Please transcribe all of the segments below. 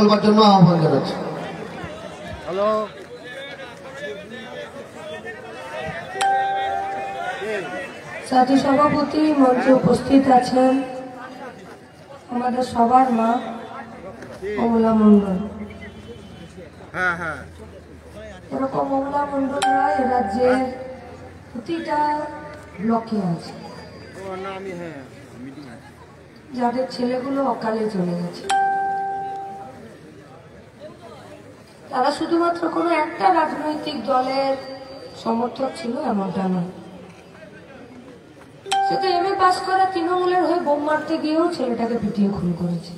বলবার জন্য আহ্বান জানাচ্ছি। হ্যালো, সাথী সভাপতি মঞ্চে উপস্থিত আছেন আমাদের সবার মা অমলা মণ্ডল। এরকম অমলা মণ্ডলরা এ রাজ্যের প্রতিটা ব্লকে আছে, যাদের ছেলেগুলো অকালে চলে গেছে। তারা শুধুমাত্র কোনো একটা রাজনৈতিক দলের সমর্থক ছিল এমনটা নয়। সে তো এমএ পাস করা তৃণমূলের হয়ে বোম মারতে গিয়েও ছেলেটাকে পিটিয়ে খুন করেছে।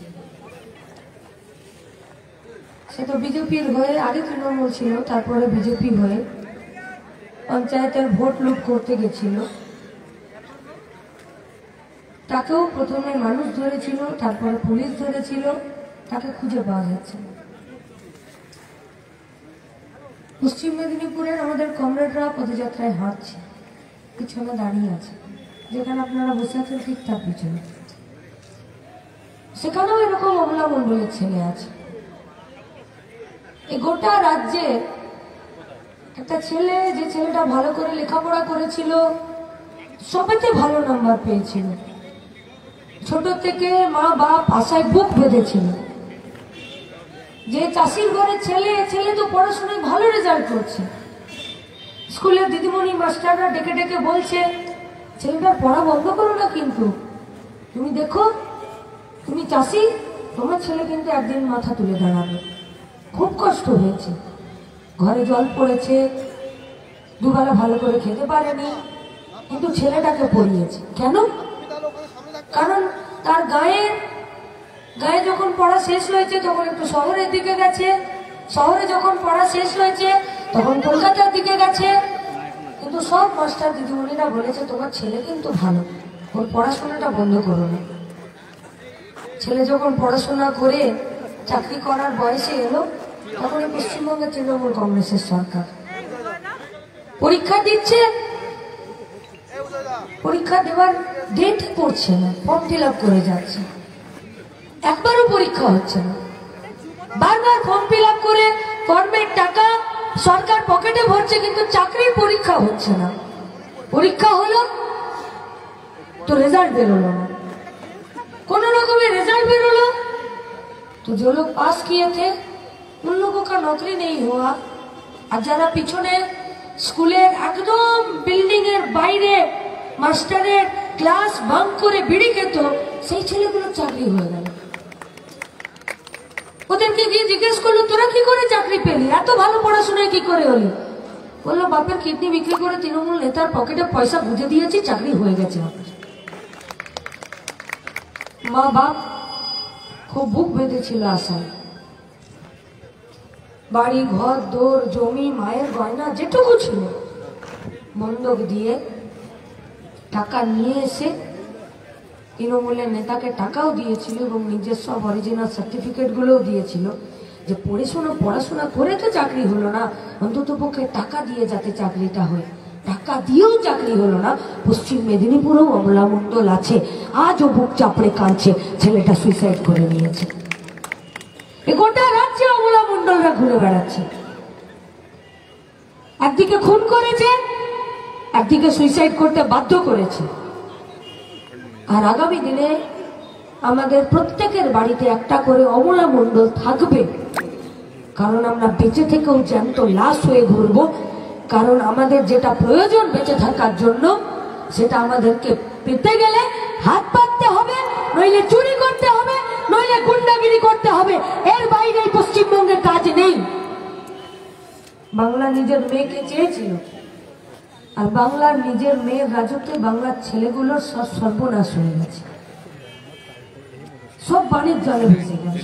সে তো বিজেপির হয়ে, আগে তৃণমূল ছিল তারপরে বিজেপি হয়ে পঞ্চায়েতের ভোট লুট করতে গেছিল। তাকেও প্রথমে মানুষ ধরেছিল, তারপরে পুলিশ ধরেছিল, তাকে খুঁজে পাওয়া যাচ্ছে না। পশ্চিম মেদিনীপুরের আমাদের কমরেডরা পদযাত্রায় হাঁটছে, পিছনে দাঁড়িয়ে আছে, যেখানে আপনারা বসে আছেন ঠিক তার পিছনে। সেখানেও এরকম অমলা মণ্ডলের ছেলে আছে। এই গোটা রাজ্যে একটা ছেলে, যে ছেলেটা ভালো করে লেখাপড়া করেছিল, সবেতে ভালো নাম্বার পেয়েছিল, ছোট থেকে মা বাপ আশায় বুক বেঁধেছিল, যে চাষির ঘরের ছেলে, ছেলে তো পড়াশোনায় ভালো রেজাল্ট করছে। স্কুলের দিদিমণি মাস্টাররা ডেকে ডেকে বলছে, ছেলেটার পড়া বন্ধ করো না, কিন্তু তুমি দেখো, তুমি চাষি, তোমার ছেলে কিন্তু একদিন মাথা তুলে দাঁড়াবে। খুব কষ্ট হয়েছে, ঘরে জল পড়েছে, দুবেলা ভালো করে খেতে পারেনি, কিন্তু ছেলেটাকে পড়িয়েছে। কেন? কারণ তার গায়ে যখন পড়া শেষ হয়েছে তখন একটু শহরের দিকে গেছে, শহরে যখন পড়া শেষ হয়েছে তখন কলকাতার দিকে গেছে। কিন্তু সব মাস্টার দিদিমণিরা বলেছে, তোমার ছেলে কিন্তু ভালো, ওর পড়াশোনাটা বন্ধ করো না। ছেলে যখন পড়াশোনা করে চাকরি করার বয়সে এলো, তখন পশ্চিমবঙ্গের তৃণমূল কংগ্রেসের সরকার পরীক্ষা দিচ্ছে, পরীক্ষা দেওয়ার ডেট পড়ছে না, ফর্ম ফিল আপ করে যাচ্ছে, একবারও পরীক্ষা হচ্ছে না। বারবার ফর্ম ফিল আপ করে ফর্মের টাকা সরকার পকেটে ভরছে, কিন্তু চাকরির পরীক্ষা হচ্ছে না। পরীক্ষা হলো তো রেজাল্ট বেরোলো না, কোন রকমের রেজাল্ट बेरोलो तो जो लोग पास किए थे उन लोगों का नौकरी नहीं हुआ। আর যারা পিছনে স্কুলের একদম বিল্ডিং এর বাইরে মাস্টারের ক্লাস বাঙ্ক করে বিড়ি খেত, সেই ছেলেগুলো চাকরি হয়ে গেল। ওদেরকে গিয়ে জিজ্ঞেস করলো, তোরা কি করে চাকরি পেলি, এত ভালো পড়াশোনায় কি করে হলি? বললো, বাপের কিডনি বিক্রি করে তৃণমূল নেতার পকেটে পয়সা বুঝে দিয়েছি, চাকরি হয়ে গেছে। মা বাপ খুব বুক বেঁধেছিল আশায়, বাড়ি ঘর দোর জমি মায়ের গয়না যেটুকু ছিল বন্ধক দিয়ে টাকা নিয়ে এসে তৃণমূলের নেতাকে টাকাও দিয়েছিল এবং নিজের সব অরিজিনাল সার্টিফিকেট গুলোও দিয়েছিল, যে পড়াশোনা করে তো চাকরি হলো না, অন্তত পক্ষে টাকা দিয়ে যাতে চাকরিটা হয়। টাকা দিয়েও চাকরি হলো না। পশ্চিম মেদিনীপুরেও অমলা মণ্ডল আছে, আজও বুক চাপড়ে কাঁদছে, ছেলেটা সুইসাইড করে নিয়েছে। গোটা রাজ্যে অমলা মণ্ডলরা ঘুরে বেড়াচ্ছে, একদিকে খুন করেছে, একদিকে সুইসাইড করতে বাধ্য করেছে। আর আগামী দিনে আমাদের প্রত্যেকের বাড়িতে একটা করে অমলা মণ্ডল থাকবে, কারণ আমরা বেঁচে থেকেও জ্যান্ত লাশ হয়ে ঘুরবো। কারণ আমাদের যেটা প্রয়োজন বেঁচে থাকার জন্য, সেটা আমাদেরকে পেতে গেলে হাত পাততে হবে, নইলে চুরি করতে হবে, নইলে গুন্ডাগিরি করতে হবে। এর বাইরে পশ্চিমবঙ্গের কাজ নেই। বাংলা নিজের মেয়েকে চেয়েছিল, আর বাংলার নিজের মেয়ের রাজত্বে বাংলার ছেলেগুলোর সব সর্বনাশ হয়ে গেছে, सब पानी जले भेसे गए।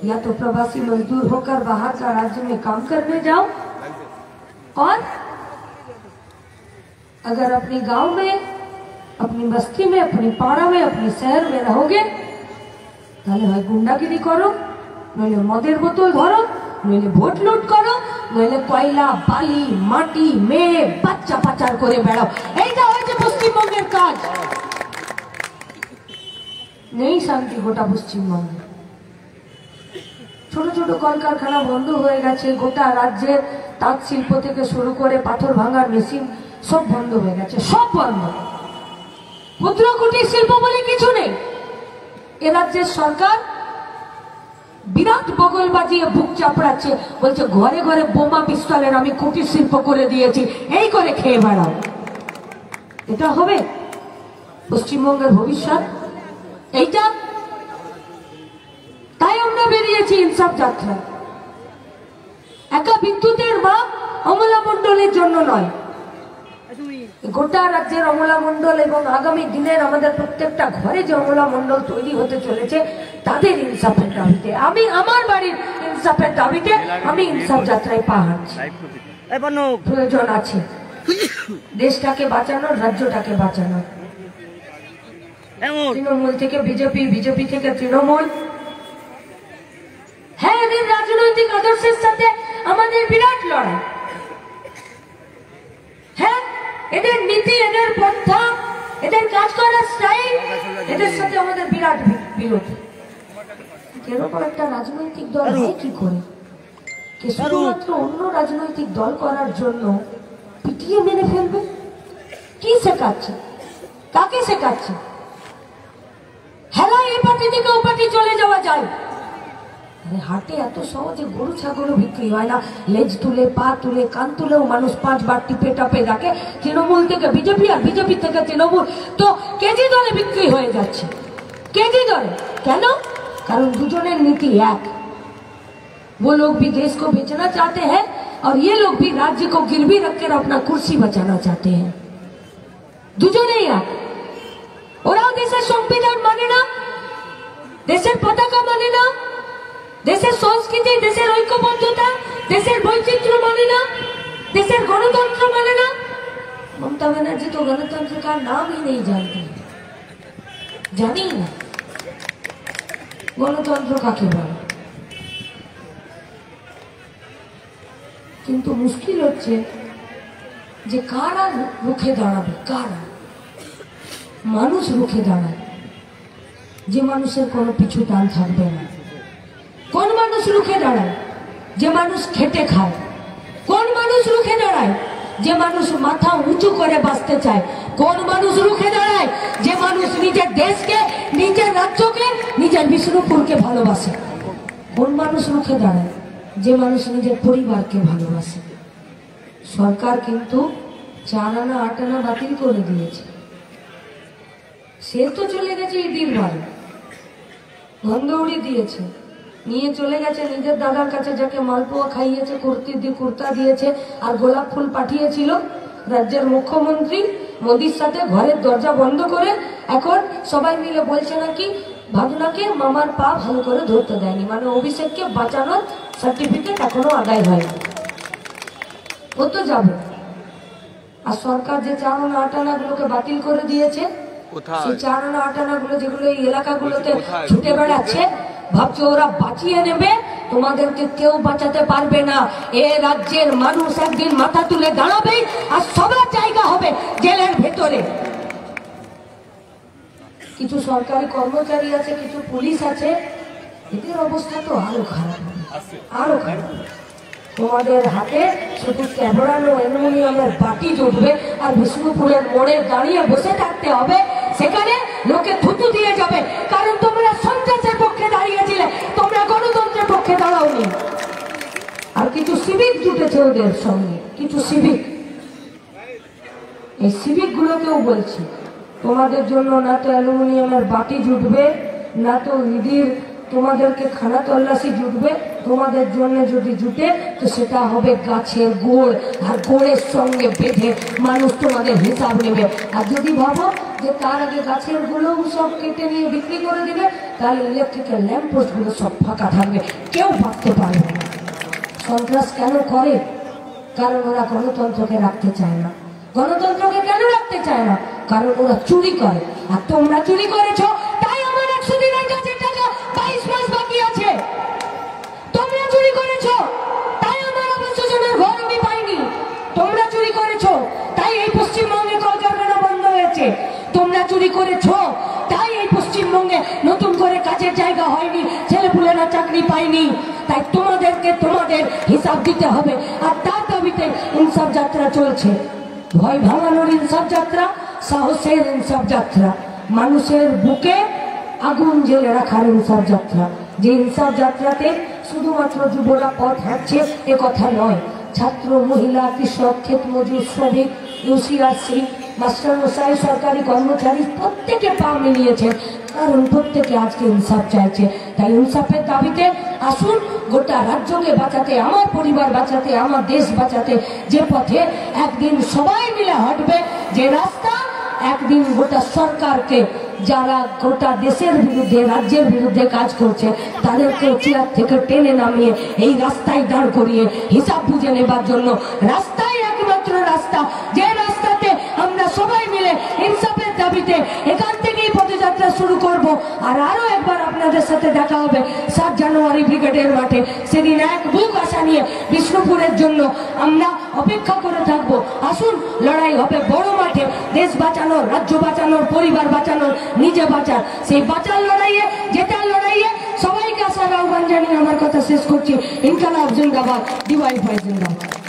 या तो प्रवासी मजदूर होकर बाहर का राज्य में काम करने जाओ, और अगर अपने गांव में, अपनी बस्ती में, अपनी पाड़ा में, अपने शहर में रहोगे, তাহলে হয় গুন্ডাগিরি করো, নইলে মদের বোতল ধরো, নইলে ভোট লুট করো, নইলে কয়লা বালি মাটি মেয়ে বাচ্চা পাচার করে বেড়াও। এইটা হচ্ছে পশ্চিমবঙ্গের কাজ। নেই শান্তি গোটা পশ্চিমবঙ্গে। ছোট ছোট কলকারখানা বন্ধ হয়ে গেছে, গোটা রাজ্যের তাঁত শিল্প থেকে শুরু করে পাথর ভাঙার মেশিন সব বন্ধ হয়ে গেছে, সব বন্ধ। ক্ষুদ্র কুটির শিল্প বলে কিছু নেই। এ রাজ্যের সরকার বিরাট বগল বাজিয়ে বুক চাপড়াচ্ছে, বলছে ঘরে ঘরে বোমা পিস্তলের আমি কুটির শিল্প করে দিয়েছি, এই করে খেয়ে বেড়াও। এটা হবে পশ্চিমবঙ্গের ভবিষ্যৎ? এইটা? তাই আমরা বেরিয়েছি ইনসাফ যাত্রা। একা বিদ্যুতের মা অমলা মণ্ডলের জন্য নয়, গোটা রাজ্যের অমলা মণ্ডল এবং আগামী দিনের আমাদের প্রত্যেকটা ঘরে যে অমলা মণ্ডল তৈরি হতে চলেছে তাদের ইনসাফের দাবিতে, আমি আমার বাড়ির ইনসাফের দাবিতে আমি ইনসাফ যাত্রায় পা হাঁটছি। প্রয়োজন আছে দেশটাকে বাঁচানোর, রাজ্যটাকে বাঁচানোর। তৃণমূল থেকে বিজেপি, বিজেপি থেকে তৃণমূল, হ্যাঁ এদের রাজনৈতিক আদর্শের সাথে আমাদের বিরাট লড়াই। হ্যাঁ এদের নীতি, এদের পন্থা, এদের কাজ করার স্টাইল, এদের সাথে আমাদের বিরাট বিরোধ। এরকম একটা রাজনৈতিক দল হয় কি করে? কে শুধুমাত্র অন্য রাজনৈতিক দল করার জন্য পিটিয়ে মেরে ফেলবে? কি শেখাচ্ছে? কাকে শেখাচ্ছে? হেলা এই পার্টি থেকে ও পার্টি চলে যাওয়া যায়। হাটে এত সহজে গরু ছাগলও বিক্রি হয় না, লেজ তুলে, পা তুলে, কান তুলেও মানুষ 5 বার টিপে টাপে রাখে। তৃণমূল থেকে বিজেপি আর বিজেপি থেকে তৃণমূল তো কেজি দরে বিক্রি হয়ে যাচ্ছে, কেজি দরে। কেন? কারণ দুজনের নীতি এক। वो लोग भी देश को बेचना चाहते हैं और ये लोग भी राज्य को गिरवी रखकर अपना कुर्सी बचाना चाहते हैं। দুজনেই এক। ওরাও দেশের সংবিধান মানে না, দেশের পতাকা মানে না, দেশের সংস্কৃতি, দেশের ঐক্যবদ্ধতা, দেশের বৈচিত্র্য মানে না, দেশের গণতন্ত্র মানে না। মমতা ব্যানার্জি তো गणतंत्र का नाम ही नहीं जानती, জানি না গণতন্ত্র কাকে বলে। কিন্তু মুশকিল হচ্ছে যে কারা রুখে দাঁড়াবে, কারা? মানুষ রুখে দাঁড়ায়, যে মানুষের কোনো পিছু টান থাকবে না। কোন মানুষ রুখে দাঁড়ায়? যে মানুষ খেটে খায়। কোন মানুষ রুখে দাঁড়ায়? যে মানুষ মাথা উঁচু করে বাঁচতে চায়। কোন মানুষ রুখে দাঁড়ায়? যে মানুষ নিজের দেশকে, নিজের রাজ্যকে, নিজের বিষ্ণুপুরকে ভালোবাসে। কোন মানুষ রুখে দাঁড়ায়? যে মানুষ নিজের পরিবারকে ভালোবাসে। সরকার কিন্তু 4 আনা 8 আনা বাতিল করে দিয়েছে। সে তো চলে গেছে ইদির বাড়ি, গন্ধউড়ি দিয়েছে, নিয়ে চলে গেছে নিজের দাদার কাছে, যাকে মালপোয়া খাইয়েছে, কুর্তা দিয়েছে আর গোলাপ ফুল পাঠিয়েছিল। রাজ্যের মুখ্যমন্ত্রী মোদির সাথে ঘরের দরজা বন্ধ করে এখন সবাই মিলে বলছে নাকি ভাবনাকে মামার পা ভালো করে ধরতে দেয়নি, মানে অভিষেককে বাঁচানোর সার্টিফিকেট এখনো আদায় হয়নি। ও তো যাবে। আর সরকার যে 4 আনা 8 আনা গুলোকে বাতিল করে দিয়েছে, সেই 4 আনা 8 আনা গুলো যেগুলো এই এলাকাগুলোতে ছুটে বেড়াচ্ছে, ভাবছে ওরা বাঁচিয়ে নেবে, তোমাদেরকে কেউ বাঁচাতে পারবে না। এ রাজ্যের মানুষ একদিন মাথা তুলে দাঁড়াবে আর সবার জায়গা হবে জেলের ভেতরে। কিছু সরকারি কর্মচারী আছে, কিছু পুলিশ আছে, এদের অবস্থা তো আরো খারাপ, আরো খারাপ। তোমাদের হাতে শুধু ক্যামেরানো অ্যালুমিনিয়ামের বাটি জুটবে আর বিষ্ণুপুরের মোড়ে দাঁড়িয়ে বসে থাকতে হবে, সেখানে লোকে থুতু দিয়ে যাবে, কারণ তোমরা সন্ত্রাসের পক্ষে দাঁড়িয়েছিলে, তোমরা গণতন্ত্রের পক্ষে দাঁড়াওনি। আর কিছু সিভিক জুটেছে ওদের সঙ্গে, কিছু সিভিক। এই সিভিক গুলোকেও বলছি, তোমাদের জন্য না তো অ্যালুমিনিয়ামের বাটি জুটবে, না তো ইডির তোমাদেরকে খানা তল্লাশি জুটবে। তোমাদের জন্য যদি জুটে তো সেটা হবে গাছের গোড়, আর গোড়ের সঙ্গে বেঁধে মানুষ তোমাদের হিসাব নেবে। আর যদি ভাবো যে তার আগে গাছের গুলো সব কেটে নিয়ে বিক্রি করে দেবে, তাহলে ইলেকট্রিক্যাল ল্যাম্প পোস্ট গুলো সব ফাঁকা থাকবে, কেউ ভাবতে পারবে না। সন্ত্রাস কেন করে? কারণ ওরা গণতন্ত্রকে রাখতে চায় না। গণতন্ত্রকে কেন রাখতে চায় না? কারণ ওরা চুরি করে, আর তোমরা চুরি করেছো, তাই আমার 100 দিনের কাজের টাকা 22 মাস বাকি আছে। তোমরা চুরি করেছো, তাই আমার আবাস যোজনার ঘর আমি পাইনি। তোমরা চুরি করেছো, তাই এই পশ্চিমবঙ্গে কলকারখানা বন্ধ হয়েছে। তোমরা চুরি করেছো, তাই এই পশ্চিমবঙ্গে নতুন করে কাজের জায়গা হয়নি, ছেলেপুলেরা চাকরি চাকরি পাইনি, তাই তোমাদেরকে তোমাদের হিসাব দিতে হবে। আর তার দাবিতে ইনসাফ যাত্রা চলছে। ভয় ভাঙানোর ইনসাফ যাত্রা, সাহসের ইনসাফ যাত্রা, মানুষের বুকে আগুন জ্বেলে রাখার ইনসাফ যাত্রা। যে ইনসাফ যাত্রাতে শুধুমাত্র যুবরা পথ হাঁটছে এ কথা নয়, ছাত্র, মহিলা, কৃষক, ক্ষেত মজুর, শ্রমিক, ইউসিআরসি, মাস্টারমশাই, সরকারি কর্মচারী প্রত্যেকে পা মিলিয়েছে, কারণ প্রত্যেকে আজকে ইনসাফ চাইছে। তাই ইনসাফের দাবিতে আসুন, গোটা রাজ্যকে বাঁচাতে, আমার পরিবার বাঁচাতে, আমার দেশ বাঁচাতে যে পথে একদিন সবাই মিলে হাঁটবে, যে রাস্তা একদিন গোটা সরকারকে, যারা গোটা দেশের বিরুদ্ধে, রাজ্যের বিরুদ্ধে কাজ করছে, তাদেরকে চেয়ার থেকে টেনে নামিয়ে এই রাস্তায় দাঁড় করিয়ে হিসাব বুঝে নেবার জন্য। রাস্তাই একমাত্র রাস্তা, যে রাস্তাতে আমরা সবাই মিলে ইনসাফের দাবিতে এখান থেকেই পদযাত্রা শুরু করব। আর আরো একবার আপনাদের সাথে দেখা হবে 7 জানুয়ারি ব্রিগেডের মাঠে। সেদিন এক বুক আশা নিয়ে বিষ্ণুপুরের জন্য আমরা অপেক্ষা করে থাকবো। আসুন, লড়াই হবে বড় মাঠে, দেশ বাঁচানোর, রাজ্য বাঁচানোর, পরিবার বাঁচানোর, নিজে বাঁচার। সেই বাঁচার লড়াইয়ে, জেতার লড়াইয়ে সবাইকে আসার আহ্বান জানিয়ে আমার কথা শেষ করছি। ইনকালাব জিন্দাবাদ, ডিওয়াইফাই জিন্দাবাদ।